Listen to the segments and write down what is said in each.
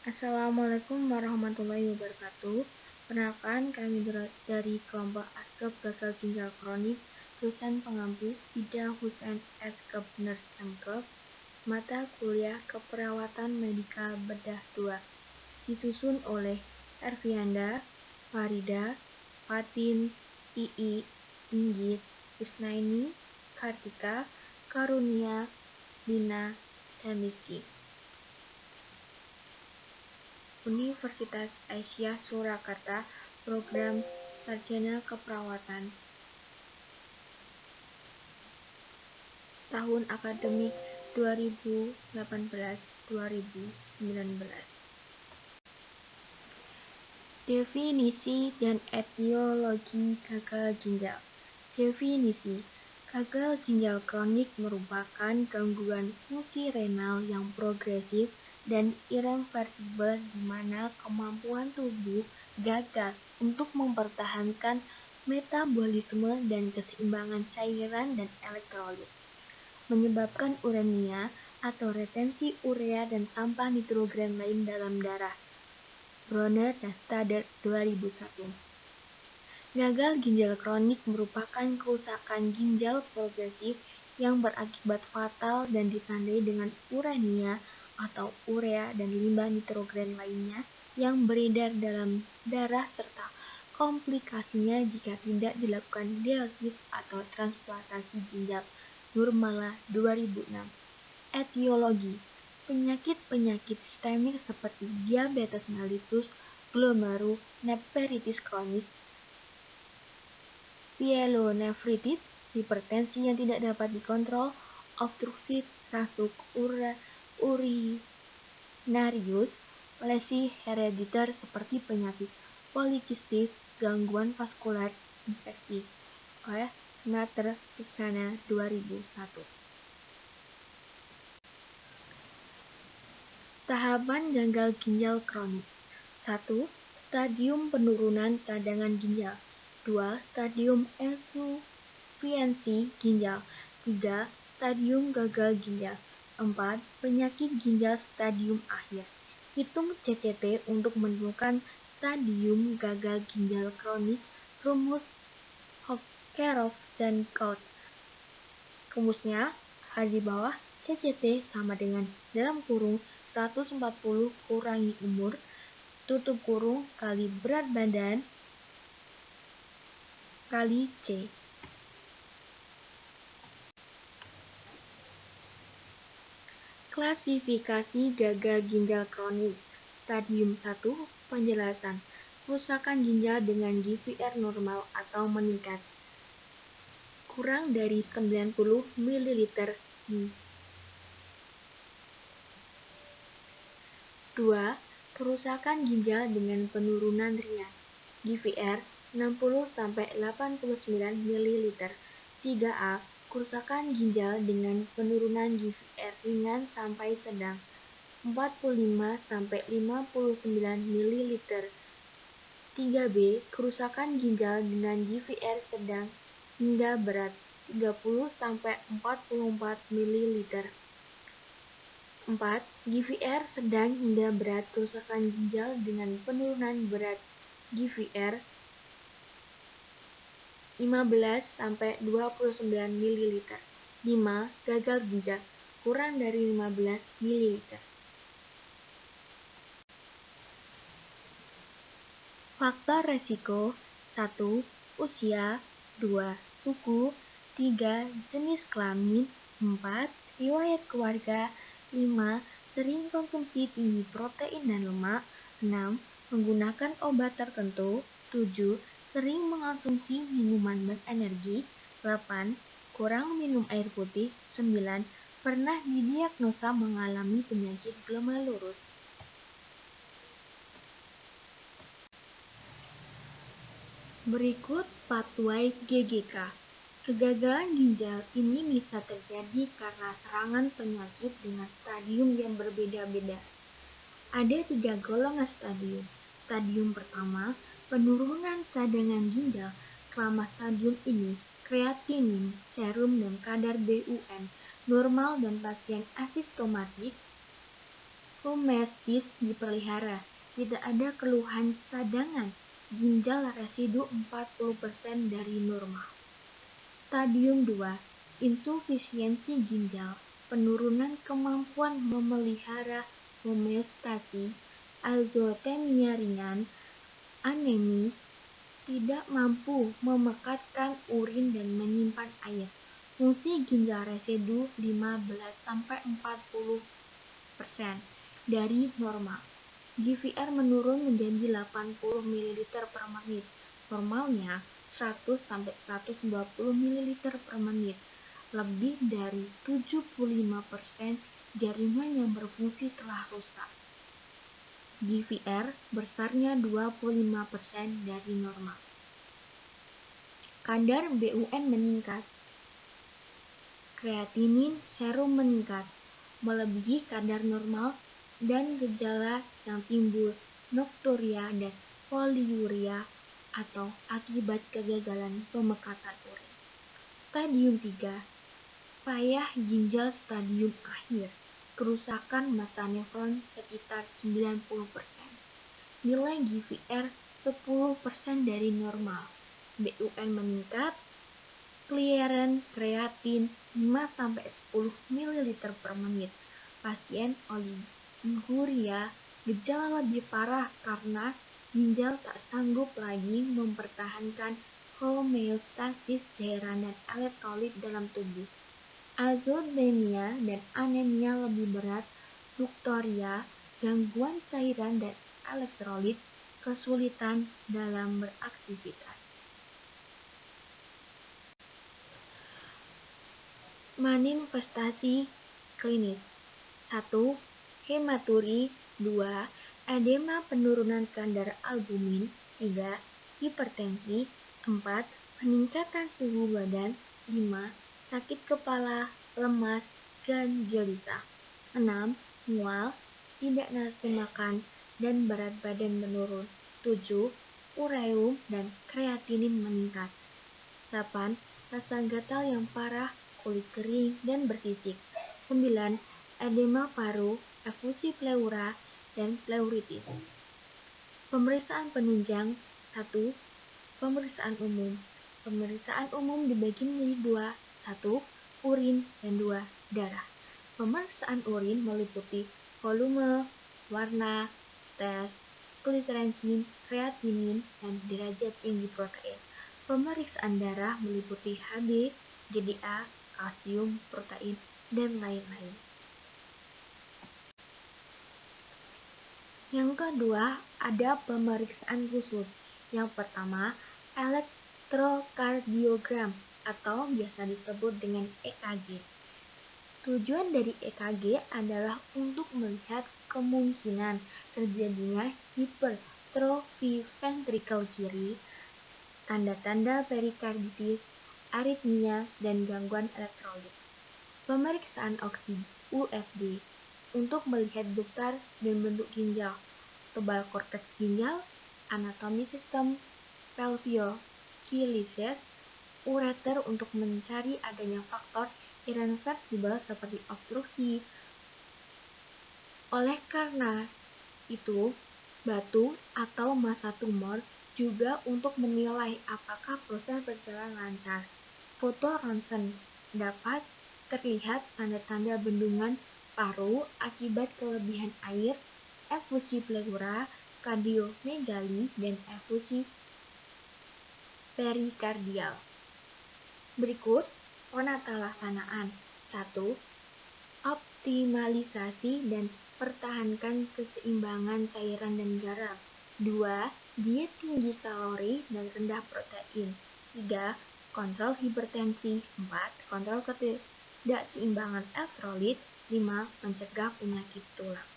Assalamualaikum warahmatullahi wabarakatuh. Perkenalkan, kami dari kelompok Askep Gagal Ginjal Kronik, dosen pengampu Ida Husein Askep Nurse Mkep, mata kuliah Keperawatan Medikal Bedah 2, disusun oleh Ervianda, Farida, Fatin, Ii, Inggit, Isnaini, Kartika, Karunia, Lina, dan Rizky. Universitas Aisyah Surakarta, Program Sarjana Keperawatan. Tahun akademik 2018-2019. Definisi dan etiologi gagal ginjal. Definisi: gagal ginjal kronik merupakan gangguan fungsi renal yang progresif dan irreversibel di mana kemampuan tubuh gagal untuk mempertahankan metabolisme dan keseimbangan cairan dan elektrolit, menyebabkan uremia atau retensi urea dan sampah nitrogen lain dalam darah. Bronner dan Stader 2001. Gagal ginjal kronik merupakan kerusakan ginjal progresif yang berakibat fatal dan ditandai dengan uremia atau urea dan limbah nitrogen lainnya yang beredar dalam darah serta komplikasinya jika tidak dilakukan dialisis atau transplantasi ginjal. Nurmala 2006. Etiologi: penyakit-penyakit sistemik seperti diabetes mellitus, glomerulonefritis kronis, pyelonefritis, hipertensi yang tidak dapat dikontrol, obstruksi rasuk urinarius, lesi herediter seperti penyakit polikistis, gangguan vaskular, infeksi. Oleh Smater Susana 2001. Tahapan gagal ginjal kronik. 1. Stadium penurunan cadangan ginjal. 2. Stadium insufiensi ginjal. 3. Stadium gagal ginjal. 4. Penyakit ginjal stadium akhir. Hitung CCT untuk menemukan stadium gagal ginjal kronik. Rumus Hockerhoff dan Cout. Rumusnya ada di bawah. CCT sama dengan dalam kurung 140 kurangi umur, tutup kurung kali berat badan kali C. Klasifikasi gagal ginjal kronik. Stadium 1. Penjelasan: kerusakan ginjal dengan GVR normal atau meningkat kurang dari 90 ml. 2. Kerusakan ginjal dengan penurunan ringan, GVR 60-89 ml. 3A. Kerusakan ginjal dengan penurunan GVR ringan sampai sedang, 45-59 ml. 3B. Kerusakan ginjal dengan GVR sedang hingga berat, 30-44 ml. 4. GVR sedang hingga berat kerusakan ginjal dengan penurunan berat GVR 15-29 ml. 5. Gagal ginjal kurang dari 15 ml. Faktor resiko: 1. Usia. 2. Suku. 3. Jenis kelamin. 4. Riwayat keluarga. 5. Sering konsumsi tinggi protein dan lemak. 6. Menggunakan obat tertentu. 7. Sering mengonsumsi minuman berenergi. 8. Kurang minum air putih. 9. Pernah didiagnosa mengalami penyakit glomerulus. Berikut pathway GGK. Kegagalan ginjal ini bisa terjadi karena serangan penyakit dengan stadium yang berbeda-beda. Ada 3 golongan stadium. Stadium pertama, penurunan cadangan ginjal. Selama stadium ini, kreatinin, serum, dan kadar BUN normal dan pasien asimptomatik. homeostatis dipelihara, tidak ada keluhan cadangan, ginjal residu 40% dari normal. Stadium 2, insufisiensi ginjal, penurunan kemampuan memelihara homeostasi, azotemia ringan, anemi, tidak mampu memekatkan urin dan menyimpan air. Fungsi ginjal residu 15-40% dari normal. GVR menurun menjadi 80 ml per menit. Normalnya 100-120 ml per menit. Lebih dari 75% jaringan yang berfungsi telah rusak. GVR besarnya 25% dari normal. Kadar BUN meningkat. Kreatinin serum meningkat, melebihi kadar normal, dan gejala yang timbul nokturia dan poliuria atau akibat kegagalan pemekatan urin. Stadium 3, payah ginjal stadium akhir. Kerusakan massa nefron sekitar 90%. Nilai GVR 10% dari normal. BUN meningkat. Clearance kreatin 5-10 ml per menit. Pasien oliguria, gejala lebih parah karena ginjal tak sanggup lagi mempertahankan homeostasis cairan dan elektrolit dalam tubuh. Azotemia dan anemia lebih berat, nukturia, gangguan cairan dan elektrolit, kesulitan dalam beraktivitas. Manifestasi klinis 1. Hematuri 2. Edema penurunan kadar albumin 3. Hipertensi 4. Peningkatan suhu badan 5. Sakit kepala, lemas, dan gelisah. 6. Mual, tidak nafsu makan, dan berat badan menurun. 7. Ureum dan kreatinin meningkat. 8. Rasa gatal yang parah, kulit kering, dan bersisik. 9. Edema paru, efusi pleura, dan pleuritis. Pemeriksaan penunjang 1. Pemeriksaan umum. Pemeriksaan umum dibagi menjadi 2. 1. Urin dan 2. Darah. Pemeriksaan urin meliputi volume, warna, tes, glycerin, kreatinin, dan derajat tinggi protein. Pemeriksaan darah meliputi Hb, GDA, kalsium, protein, dan lain-lain. Yang kedua, ada pemeriksaan khusus. Yang pertama, elektrokardiogram atau biasa disebut dengan EKG. Tujuan dari EKG adalah untuk melihat kemungkinan terjadinya hipertrofi ventrikel kiri, tanda-tanda perikarditis, aritmia, dan gangguan elektrolit. Pemeriksaan oksigen USG untuk melihat besar dan bentuk ginjal, tebal korteks ginjal, anatomi sistem pelvio-kilises, ureter untuk mencari adanya faktor irreversibel seperti obstruksi. Oleh karena itu, batu atau massa tumor juga untuk menilai apakah proses berjalan lancar. Foto ronsen dapat terlihat tanda-tanda bendungan paru akibat kelebihan air, efusi pleura, kardiomegali, dan efusi perikardial. Berikut penata laksanaan. 1. Optimalisasi dan pertahankan keseimbangan cairan dan garam. 2. Diet tinggi kalori dan rendah protein. 3. Kontrol hipertensi. 4. Kontrol ketidakseimbangan elektrolit. 5. Mencegah penyakit tulang.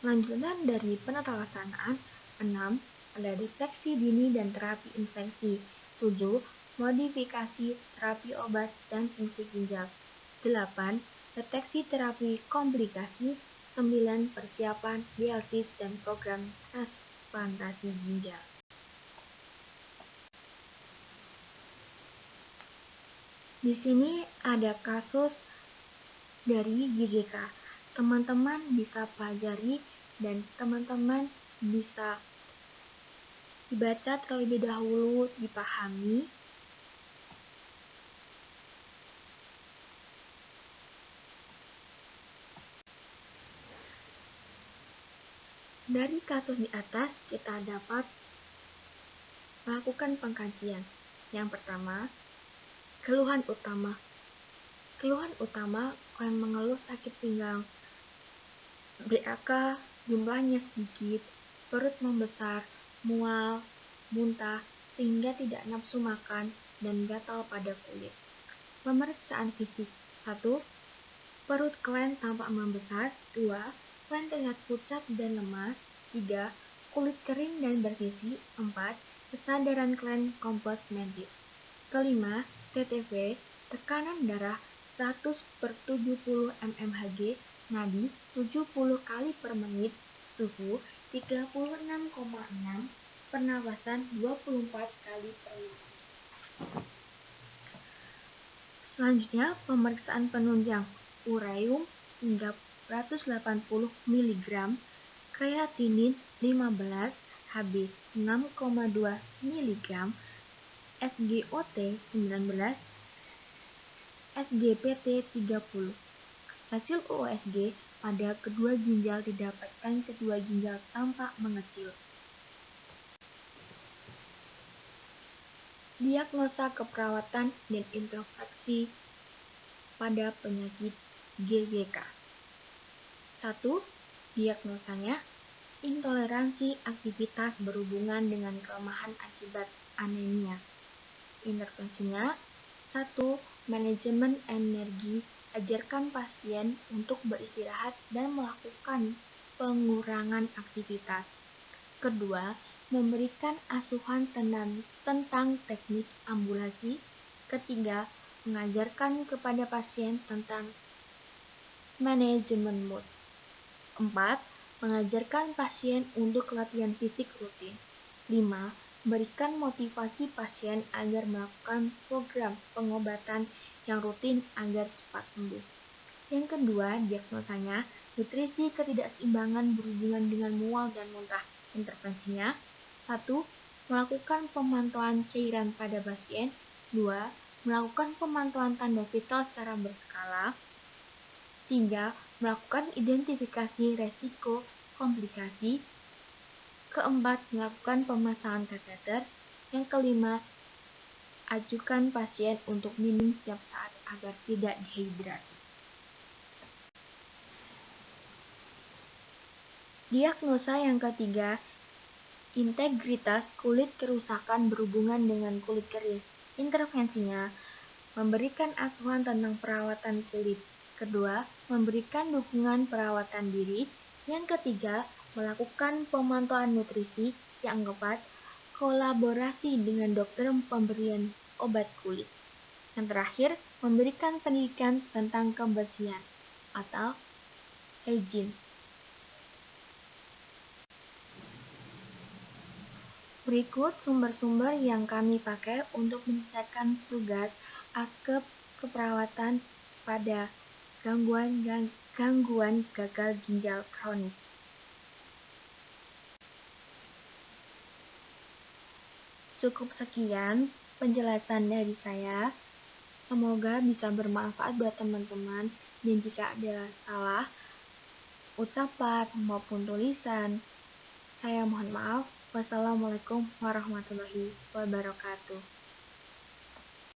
Lanjutan dari penata laksanaan. 6. Ada deteksi dini dan terapi infeksi. 7. Modifikasi terapi obat dan fungsi ginjal. 8. Deteksi terapi komplikasi. 9. Persiapan dialisis dan program transplantasi ginjal. Di sini ada kasus dari GGK. Teman-teman bisa pelajari dan teman-teman bisa dibaca terlebih dahulu, dipahami. Dari kasus di atas, kita dapat melakukan pengkajian. Yang pertama, keluhan utama. Keluhan utama klien mengeluh sakit pinggang, BAK jumlahnya sedikit, perut membesar, mual, muntah, sehingga tidak nafsu makan dan gatal pada kulit. Pemeriksaan fisik. 1. Perut klien tampak membesar. 2. Klien terlihat pucat dan lemas. 3. Kulit kering dan bersisi. 4. Kesadaran klien kompos mentis. Kelima, TTV, tekanan darah 100/70 mmHg, nadi 70 kali per menit, suhu 36,6, pernapasan 24 kali per menit. Selanjutnya, pemeriksaan penunjang ureum 380 mg, kreatinin 15, Hb 6,2 mg, SGOT 19, SGPT 30. Hasil USG pada kedua ginjal didapatkan kedua ginjal tampak mengecil. Diagnosa keperawatan dan intervensi pada penyakit GGK. 1. Diagnosanya, intoleransi aktivitas berhubungan dengan kelemahan akibat anemia. Intervensinya, 1. Manajemen energi, ajarkan pasien untuk beristirahat dan melakukan pengurangan aktivitas. Kedua, memberikan asuhan tentang teknik ambulasi. Ketiga, mengajarkan kepada pasien tentang manajemen mood. 4. Mengajarkan pasien untuk latihan fisik rutin. 5. Berikan motivasi pasien agar melakukan program pengobatan yang rutin agar cepat sembuh. Yang kedua, diagnosanya, nutrisi ketidakseimbangan berhubungan dengan mual dan muntah. Intervensinya, 1. Melakukan pemantauan cairan pada pasien. 2. Melakukan pemantauan tanda vital secara berskala. 3. Melakukan identifikasi resiko komplikasi. Keempat, melakukan pemasangan kateter. Yang kelima, ajukan pasien untuk minum setiap saat agar tidak dehidrasi. Diagnosa yang ketiga, integritas kulit kerusakan berhubungan dengan kulit kering. Intervensinya, memberikan asuhan tentang perawatan kulit. Kedua, memberikan dukungan perawatan diri. Yang ketiga, melakukan pemantauan nutrisi. Yang keempat, kolaborasi dengan dokter pemberian obat kulit. Yang terakhir, memberikan pendidikan tentang kebersihan atau hygiene. Berikut sumber-sumber yang kami pakai untuk menyelesaikan tugas askep keperawatan pada gangguan gagal ginjal kronis. Cukup sekian penjelasan dari saya. Semoga bisa bermanfaat buat teman-teman, dan jika ada salah ucapan maupun tulisan, saya mohon maaf. Wassalamualaikum warahmatullahi wabarakatuh.